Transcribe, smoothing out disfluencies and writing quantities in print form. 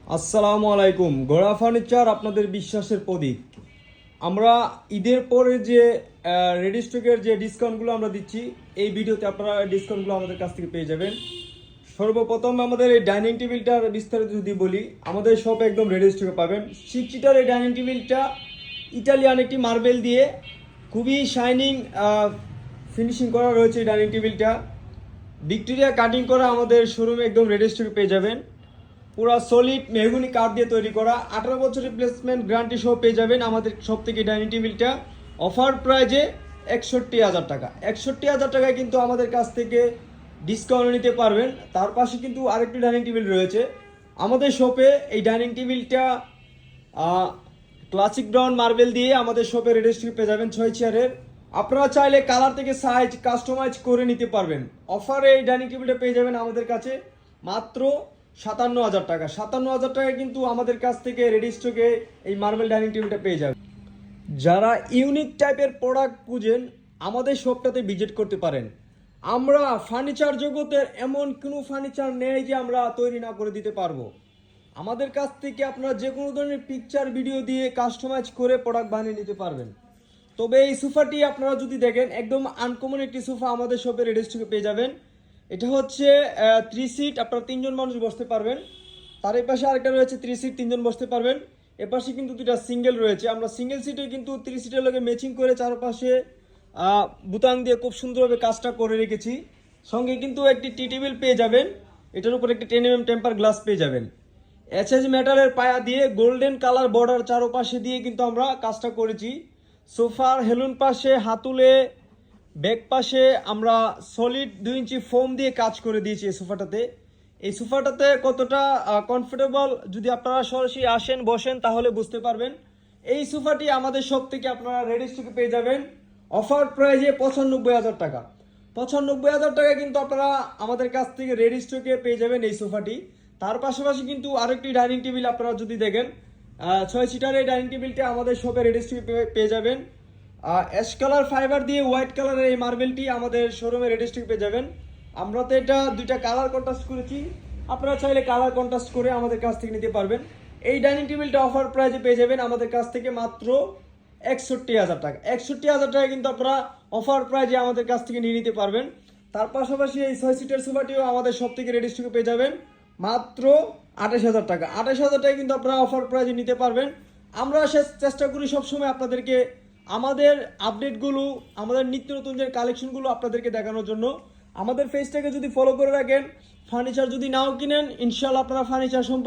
আসসালামু আলাইকুম। ঘোড়া ফার্নিচার আপনাদের বিশ্বাসের প্রতীক। আমরা ঈদের পরে যে রেডি স্টকের যে ডিসকাউন্টগুলো আমরা দিচ্ছি, এই ভিডিওতে আপনারা ডিসকাউন্টগুলো আমাদের কাছ থেকে পেয়ে যাবেন। সর্বপ্রথম আমাদের এই ডাইনিং টেবিলটার বিস্তারিত যদি বলি, আমাদের শপে একদম রেডি স্টকে পাবেন। 6 সিটার এই ডাইনিং টেবিলটা ইটালিয়ান একটি মার্বেল দিয়ে খুবই শাইনিং ফিনিশিং করা রয়েছে। এই ডাইনিং টেবিলটা ভিক্টোরিয়া কাটিং করা আমাদের শোরুমে একদম রেডি স্টকে পেয়ে যাবেন। পুরা সলিড মেহগুনি কাঠ দিয়ে তৈরি করা 18 বছর রিপ্লেসমেন্ট গ্যারান্টি সহ পেয়ে যাবেন আমাদের সব থেকে ডাইনিং টেবিলটা অফার প্রাইজে 61,000 টাকা। 61,000 টাকায় কিন্তু আমাদের কাছ থেকে ডিসকাউন্ট নিতে পারবেন। তার পাশে কিন্তু আরেকটি ডাইনিং টেবিল রয়েছে আমাদের শপে। এই ডাইনিং টেবিলটা ক্লাসিক ব্রাউন মার্বেল দিয়ে আমাদের শপে রেজিস্ট্রি পেয়ে যাবেন 6 চেয়ারের। আপনারা চাইলে কালার থেকে সাইজ কাস্টমাইজ করে নিতে পারবেন। অফারে এই ডাইনিং টেবিলটা পেয়ে যাবেন আমাদের কাছে মাত্র 57,000 টাকা। 57,000 টাকায় কিন্তু আমাদের কাছ থেকে রেডি স্টকে এই মার্বেল ডাইনিং টেবিলটা পেয়ে যাবেন। যারা ইউনিক টাইপের প্রোডাক্ট খুঁজেন আমাদের শপটাতে ভিজিট করতে পারেন। আমরা ফার্নিচার জগতের এমন কোনো ফার্নিচার নেই যে আমরা তৈরি না করে দিতে পারবো। আমাদের কাছ থেকে আপনারা যে কোনো ধরনের পিকচার ভিডিও দিয়ে কাস্টমাইজ করে প্রোডাক্ট বানিয়ে নিতে পারবেন। তবে এই সোফাটি আপনারা যদি দেখেন একদম আনকমন একটি সোফা আমাদের শপে রেডি স্টকে পেয়ে যাবেন। এটা হচ্ছে 3 সিট, আপনারা 3জন মানুষ বসতে পারবেন। তার এই পাশে আরেকটা রয়েছে 3 সিট, 3জন বসতে পারবেন। এপাশে কিন্তু দুটা সিঙ্গেল রয়েছে। আমরা সিঙ্গেল সিটে কিন্তু 3 সিটের লগে ম্যাচিং করে চারপাশে বুতাং দিয়ে খুব সুন্দরভাবে কাজটা করে রেখেছি। সঙ্গে কিন্তু একটি টি টেবিল পেয়ে যাবেন। এটার উপর একটি 10 mm টেম্পার গ্লাস পেয়ে যাবেন। এইচএস মেটালের পায়া দিয়ে গোল্ডেন কালার বর্ডার চারপাশে দিয়ে কিন্তু আমরা কাজটা করেছি। সোফার হেলুন পাশে হাতুলে ব্যাক পাশে আমরা সলিড 2 ইঞ্চি ফোম দিয়ে কাজ করে দিয়েছি এই সোফাটাতে। এই সোফাটাতে কতটা কমফোর্টেবল যদি আপনারা সরাসরি আসেন বসেন তাহলে বুঝতে পারবেন। এই সোফাটি আমাদের সব থেকে আপনারা রেডি স্টকে পেয়ে যাবেন অফার প্রাইজে 95,000 টাকা। 95,000 টাকা কিন্তু আপনারা আমাদের কাছ থেকে রেডি স্টকে পেয়ে যাবেন এই সোফাটি। তার পাশাপাশি কিন্তু আরেকটি ডাইনিং টেবিল আপনারা যদি দেখেন 6 সিটার এই ডাইনিং টেবিলটা আমাদের শপে রেডি স্টকে পেয়ে যাবেন। অ্যাশ কালার ফাইবার দিয়ে হোয়াইট কালারের এই মার্বেলটি আমাদের শোরুমে রেডি স্টক পেয়ে যাবেন। আমরা তো এটা দুইটা কালার কন্ট্রাস্ট করেছি, আপনারা চাইলে কালার কন্ট্রাস্ট করে আমাদের কাছ থেকে নিতে পারবেন। এই ডাইনিং টেবিলটা অফার প্রাইজে পেয়ে যাবেন আমাদের কাছ থেকে মাত্র 61,000 টাকা। 61,000 টাকা কিন্তু আপনারা অফার প্রাইজে আমাদের কাছ থেকে নিয়ে নিতে পারবেন। তার পাশাপাশি এই 6 সিটার সোফাটিও আমাদের সব থেকে রেডি স্টকে পেয়ে যাবেন মাত্র 28,000 টাকা। 28,000 টাকা কিন্তু আপনারা অফার প্রাইজে নিতে পারবেন। আমরা চেষ্টা করি সবসময় আপনাদেরকে আমাদের আপডেটগুলো, আমাদের নিত্য নতুন যে কালেকশনগুলো আপনাদেরকে দেখানোর জন্য। আমাদের পেজটাকে যদি ফলো করে রাখেন, ফার্নিচার যদি নাও কিনেন ইনশাল্লাহ আপনারা ফার্নিচার সম্পর্কে